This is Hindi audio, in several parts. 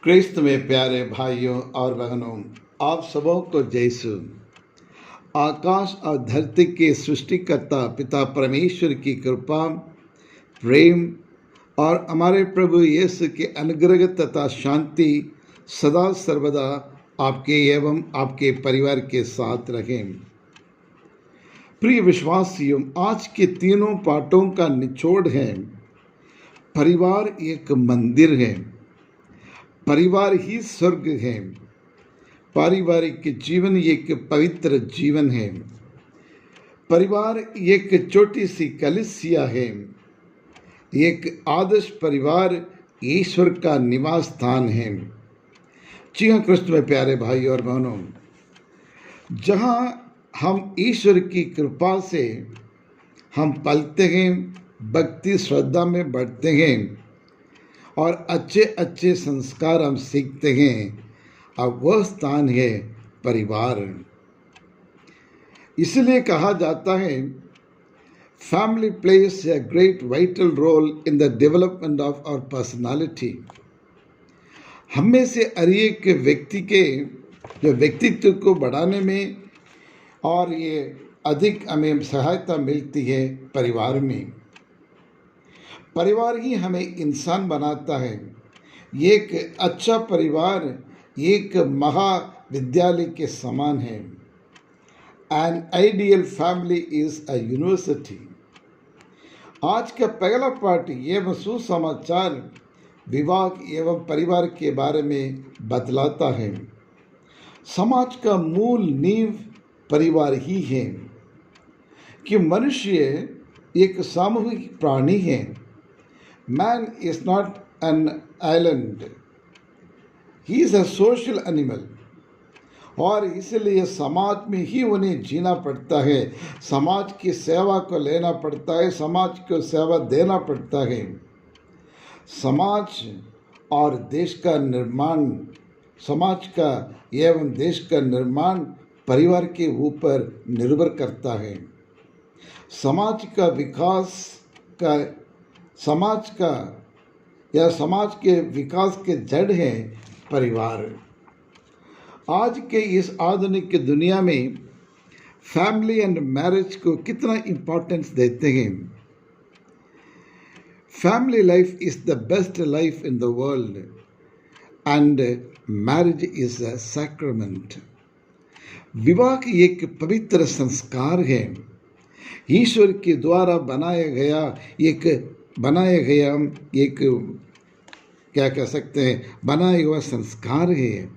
क्रिस्त में प्यारे भाइयों और बहनों, आप सबों को जयसु। आकाश और धरती के सृष्टिकर्ता पिता परमेश्वर की कृपा, प्रेम और हमारे प्रभु यीशु के अनुग्रह तथा शांति सदा सर्वदा आपके एवं आपके परिवार के साथ रहें। प्रिय विश्वासियों, आज के तीनों पाठों का निचोड़ है परिवार एक मंदिर है, परिवार ही स्वर्ग है, पारिवारिक जीवन एक पवित्र जीवन है, परिवार एक छोटी सी कलीसिया है, एक आदर्श परिवार ईश्वर का निवास स्थान है। जी हाँ क्रिस्त में प्यारे भाई और बहनों, जहाँ हम ईश्वर की कृपा से हम पलते हैं, भक्ति श्रद्धा में बढ़ते हैं और अच्छे अच्छे संस्कार हम सीखते हैं, अब वह स्थान है परिवार। इसलिए कहा जाता है family plays a great vital role in the development of our personality. हमें से हर एक व्यक्ति के जो व्यक्तित्व को बढ़ाने में और ये अधिक हमें सहायता मिलती है परिवार में। परिवार ही हमें इंसान बनाता है। एक अच्छा परिवार एक महाविद्यालय के समान है। An ideal family is a university. आज का पहला पाठ एवं सुसमाचार विवाह एवं परिवार के बारे में बतलाता है। समाज का मूल नींव परिवार ही है कि मनुष्य एक सामूहिक प्राणी है। Man is not an island, he is a social animal. और इसलिए समाज में ही उन्हें जीना पड़ता है, समाज की सेवा को लेना पड़ता है, समाज को सेवा देना पड़ता है। समाज और देश का निर्माण, समाज का एवं देश का निर्माण परिवार के ऊपर निर्भर करता है। समाज का विकास का समाज के विकास के जड़ है परिवार। आज के इस आधुनिक दुनिया में फैमिली एंड मैरिज को कितना इम्पोर्टेंस देते हैं। Family life is the best life in the world and marriage is a sacrament. विवाह एक पवित्र संस्कार है, ईश्वर के द्वारा बनाया गया एक क्या कह सकते हैं, बनाया हुआ संस्कार है,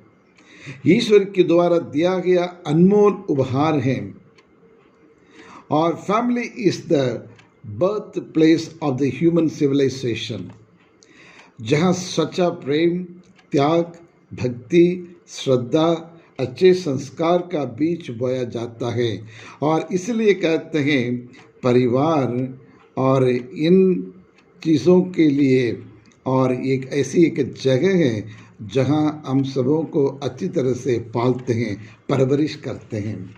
ईश्वर के द्वारा दिया गया अनमोल उपहार है। और family is the birth place of the human civilisation, जहाँ सच्चा प्रेम, त्याग, भक्ति, श्रद्धा, अच्छे संस्कार का बीज बोया जाता है। और इसलिए कहते हैं परिवार और इन चीज़ों के लिए और एक ऐसी एक जगह है जहां हम सबों को अच्छी तरह से पालते हैं, परवरिश करते हैं।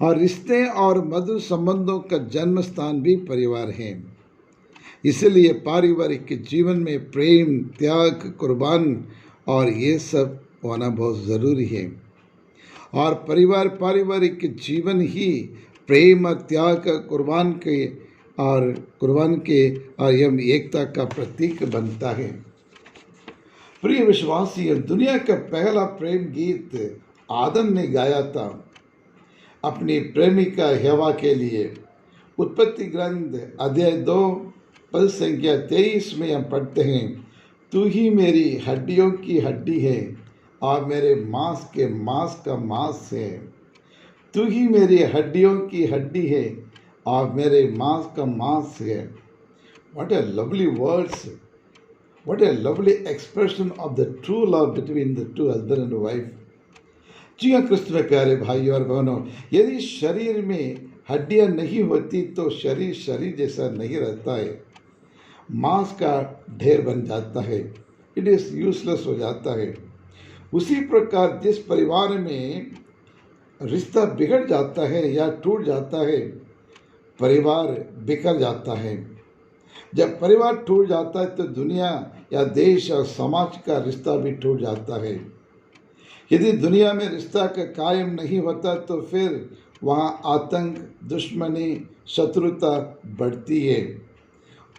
और रिश्ते और मधुर संबंधों का जन्म स्थान भी परिवार है। इसलिए पारिवारिक जीवन में प्रेम, त्याग, कुर्बान और ये सब होना बहुत ज़रूरी है। और पारिवारिक जीवन ही प्रेम, त्याग, कुर्बान के और यह एकता का प्रतीक बनता है। प्रिय विश्वासियों, दुनिया का पहला प्रेम गीत आदम ने गाया था अपनी प्रेमिका हवा के लिए। उत्पत्ति ग्रंथ अध्याय 2 पद संख्या 23 में हम पढ़ते हैं, तू ही मेरी हड्डियों की हड्डी है और मेरे मांस के मांस का मांस है। तू ही मेरी हड्डियों की हड्डी है और मेरे मांस का मांस है। What a lovely words! What a lovely expression of the true love between the two husband and wife. जी हाँ क्रिस्त में प्यारे भाई और बहनों, यदि शरीर में हड्डियाँ नहीं होती तो शरीर जैसा नहीं रहता है, मांस का ढेर बन जाता है, इट इज़ यूजलेस हो जाता है। उसी प्रकार जिस परिवार में रिश्ता बिगड़ जाता है या टूट जाता है, परिवार बिखर जाता है। जब परिवार टूट जाता है तो दुनिया या देश और समाज का रिश्ता भी टूट जाता है। यदि दुनिया में रिश्ता का कायम नहीं होता तो फिर वहाँ आतंक, दुश्मनी, शत्रुता बढ़ती है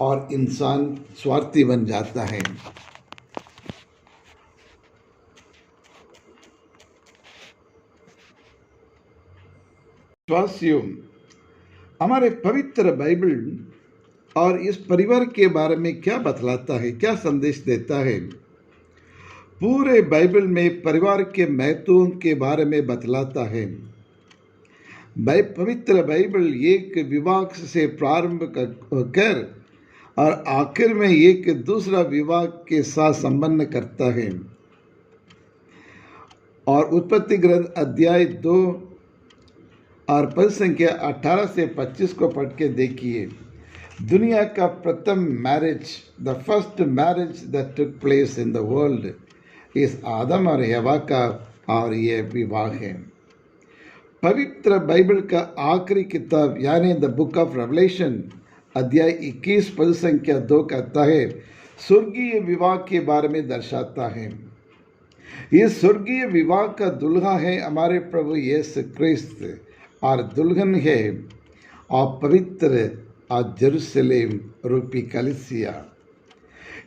और इंसान स्वार्थी बन जाता है। विश्वासियों, हमारे पवित्र बाइबल और इस परिवार के बारे में क्या बतलाता है, क्या संदेश देता है? पूरे बाइबल में परिवार के महत्व के बारे में बतलाता है। पवित्र बाइबल एक विवाह से प्रारंभ कर और आखिर में एक दूसरा विवाह के साथ संबंध करता है। और उत्पत्ति ग्रंथ अध्याय 2 और पद संख्या 18 से 25 को पढ़ के देखिए। दुनिया का प्रथम marriage, the first marriage that took place in the world, इस आदम और हवा का और ये विवाह है। पवित्र बाइबल का आखिरी किताब यानी द बुक ऑफ रेवलेशन अध्याय 21 पद संख्या 2 कहता है, स्वर्गीय विवाह के बारे में दर्शाता है। ये स्वर्गीय विवाह का दुल्हा है हमारे प्रभु यीशु क्रिस्त और दुल्हन है और पवित्र और जेरूशलेम रूपी कलीसिया।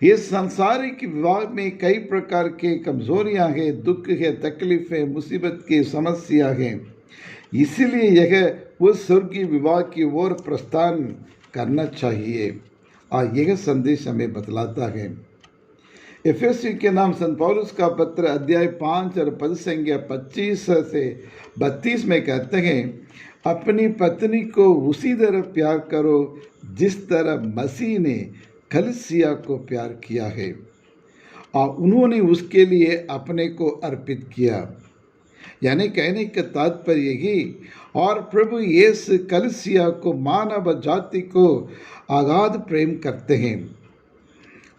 ये सांसारिक विवाह में कई प्रकार के कमजोरियां हैं, दुख है, तकलीफें, मुसीबत की समस्या हैं। इसीलिए यह उस स्वर्गीय विवाह की ओर प्रस्थान करना चाहिए और यह संदेश हमें बतलाता है। एफेसी के नाम संत पौलुस का पत्र अध्याय 5 और पद संख्या 25 से 32 में कहते हैं, अपनी पत्नी को उसी तरह प्यार करो जिस तरह मसीह ने कलीसिया को प्यार किया है और उन्होंने उसके लिए अपने को अर्पित किया। यानी कहने का तात्पर्य यही, और प्रभु यीशु कलीसिया को, मानव जाति को अगाध प्रेम करते हैं।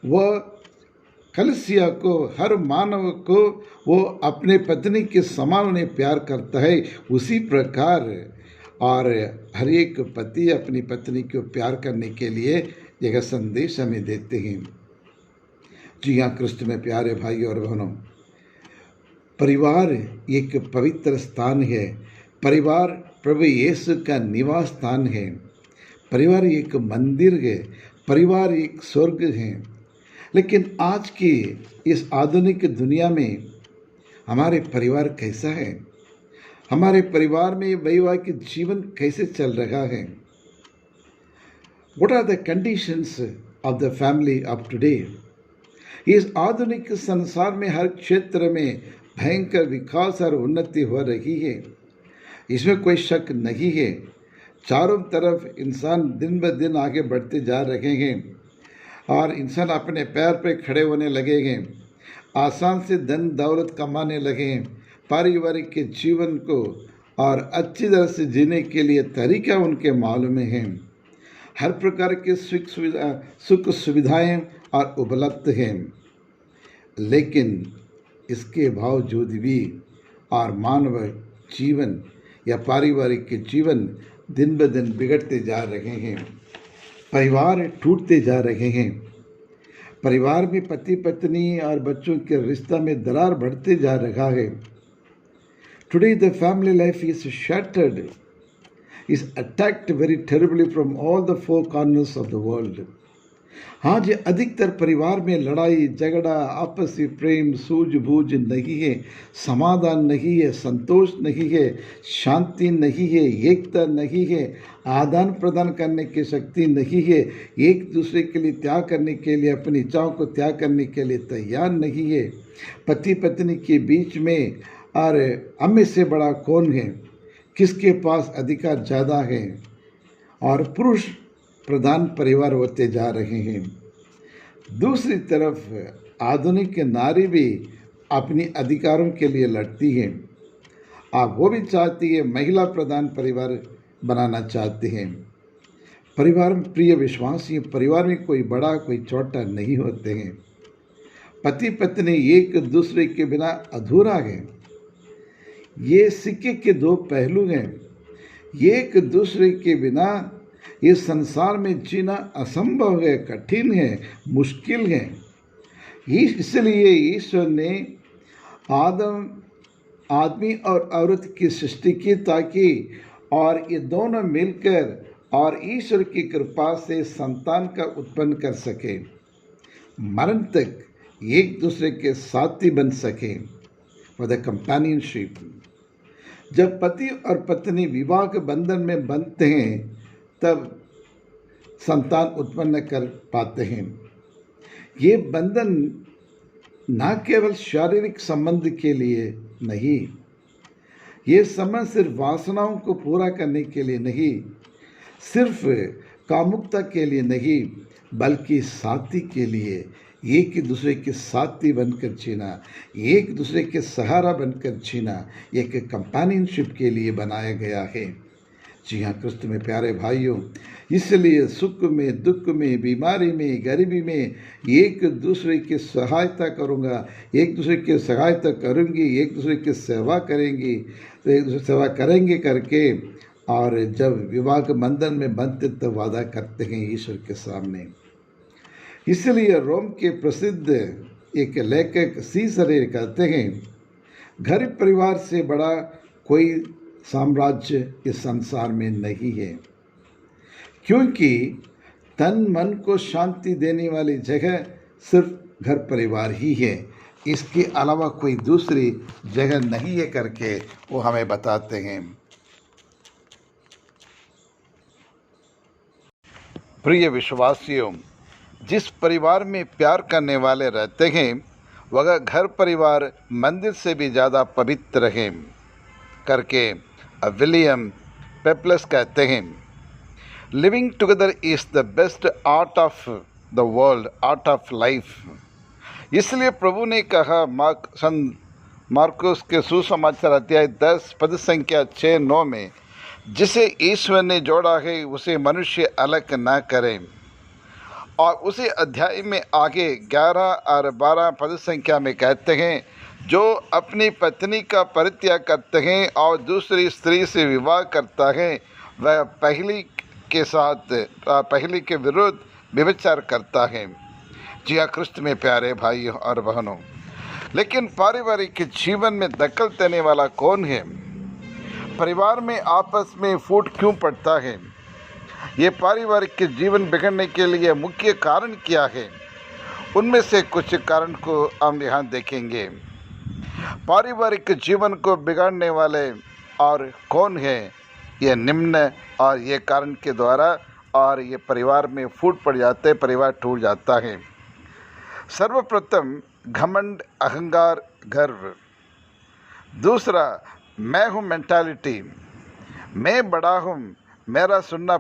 वह कलीसिया को, हर मानव को वो अपने पत्नी के समान उन्हें प्यार करता है, उसी प्रकार और हर एक पति अपनी पत्नी को प्यार करने के लिए यह संदेश हमें देते हैं। जी हाँ क्रिस्त में प्यारे भाई और बहनों, परिवार एक पवित्र स्थान है। परिवार प्रभु यीशु का निवास स्थान है। परिवार एक मंदिर है। परिवार एक स्वर्ग है। लेकिन आज की इस आधुनिक दुनिया में हमारे परिवार कैसा है? हमारे परिवार में वैवाहिक जीवन कैसे चल रहा है? What are the conditions of the family of today? इस आधुनिक संसार में हर क्षेत्र में भयंकर विकास और उन्नति हो रही है, इसमें कोई शक नहीं है। चारों तरफ इंसान दिन ब दिन आगे बढ़ते जा रहे हैं और इंसान अपने पैर पर खड़े होने लगे हैं, आसान से धन दौलत कमाने लगे हैं, पारिवारिक के जीवन को और अच्छी तरह से जीने के लिए तरीका उनके मालूम हैं। हर प्रकार के सुख सुविधाएं और उपलब्ध हैं, लेकिन इसके बावजूद भी और मानव जीवन या पारिवारिक के जीवन दिन ब दिन बिगड़ते जा रहे हैं। परिवार टूटते जा रहे हैं। परिवार में पति पत्नी और बच्चों के रिश्ता में दरार बढ़ते जा रहा है। Today the family life is shattered, is attacked very terribly from all the four corners of the world. आज अधिकतर परिवार में लड़ाई झगड़ा, आपसी प्रेम, सूझबूझ नहीं है, समाधान नहीं है, संतोष नहीं है, शांति नहीं है, एकता नहीं है, आदान प्रदान करने की शक्ति नहीं है, एक दूसरे के लिए त्याग करने के लिए, अपनी इच्छाओं को त्याग करने के लिए तैयार नहीं है। पति पत्नी के बीच में और हम में से बड़ा कौन है, किसके पास अधिकार ज़्यादा है, और पुरुष प्रधान परिवार होते जा रहे हैं। दूसरी तरफ आधुनिक नारी भी अपनी अधिकारों के लिए लड़ती है। आप वो भी चाहती है महिला प्रधान परिवार बनाना चाहते हैं। परिवार में प्रिय विश्वासी, परिवार में कोई बड़ा कोई छोटा नहीं होते हैं। पति पत्नी एक दूसरे के बिना अधूरा है। ये सिक्के के दो पहलू हैं। एक दूसरे के बिना इस संसार में जीना असंभव है, कठिन है, मुश्किल है। इसलिए ईश्वर ने आदमी और औरत की सृष्टि की ताकि और ये दोनों मिलकर और ईश्वर की कृपा से संतान का उत्पन्न कर सके, मरण तक एक दूसरे के साथी बन सके, फॉर द कंपेनियनशिप। जब पति और पत्नी विवाह के बंधन में बंधते हैं तब संतान उत्पन्न कर पाते हैं। ये बंधन न केवल शारीरिक संबंध के लिए नहीं, ये संबंध सिर्फ वासनाओं को पूरा करने के लिए नहीं, सिर्फ कामुकता के लिए नहीं, बल्कि साथी के लिए, एक दूसरे के साथी बनकर जीना, एक दूसरे के सहारा बनकर जीना, एक कंपेनियनशिप के लिए बनाया गया है। जी हाँ क्रिस्त में प्यारे भाइयों, इसलिए सुख में, दुख में, बीमारी में, गरीबी में एक दूसरे की सहायता करूँगा, एक दूसरे की सहायता करूँगी, एक दूसरे की सेवा करेंगी, एक दूसरे सेवा करेंगे करके, और जब विवाह के बंधन में बंधते तो वादा करते हैं ईश्वर के सामने। इसलिए रोम के प्रसिद्ध एक लेखक सीसरे कहते हैं, घर परिवार से बड़ा कोई साम्राज्य इस संसार में नहीं है, क्योंकि तन मन को शांति देने वाली जगह सिर्फ घर परिवार ही है, इसके अलावा कोई दूसरी जगह नहीं है करके वो हमें बताते हैं। प्रिय विश्वासियों, जिस परिवार में प्यार करने वाले रहते हैं वह घर परिवार मंदिर से भी ज़्यादा पवित्र है करके विलियम पेपलस कहते हैं। Living together is the best art of the world, art of life. इसलिए प्रभु ने कहा मार्कुस के सुसमाचार अध्याय 10 पद संख्या 6-9 में, जिसे ईश्वर ने जोड़ा है उसे मनुष्य अलग न करे। और उसी अध्याय में आगे 11 और 12 पद संख्या में कहते हैं, जो अपनी पत्नी का परित्याग करते हैं और दूसरी स्त्री से विवाह करता है वह पहली के विरुद्ध व्यभिचार करता है। जी हाँ क्रिस्त में प्यारे भाइयों और बहनों, लेकिन पारिवारिक जीवन में दखल देने वाला कौन है? परिवार में आपस में फूट क्यों पड़ता है? ये पारिवारिक के जीवन बिगड़ने के लिए मुख्य कारण क्या है? उनमें से कुछ कारण को हम यहाँ देखेंगे। पारिवारिक जीवन को बिगाड़ने वाले और कौन है? ये निम्न और ये कारण के द्वारा और ये परिवार में फूट पड़ जाते, परिवार टूट जाता है। सर्वप्रथम घमंड, अहंकार, गर्व। दूसरा मैं हूँ मेंटालिटी, मैं बड़ा हूँ, मेरा सुनना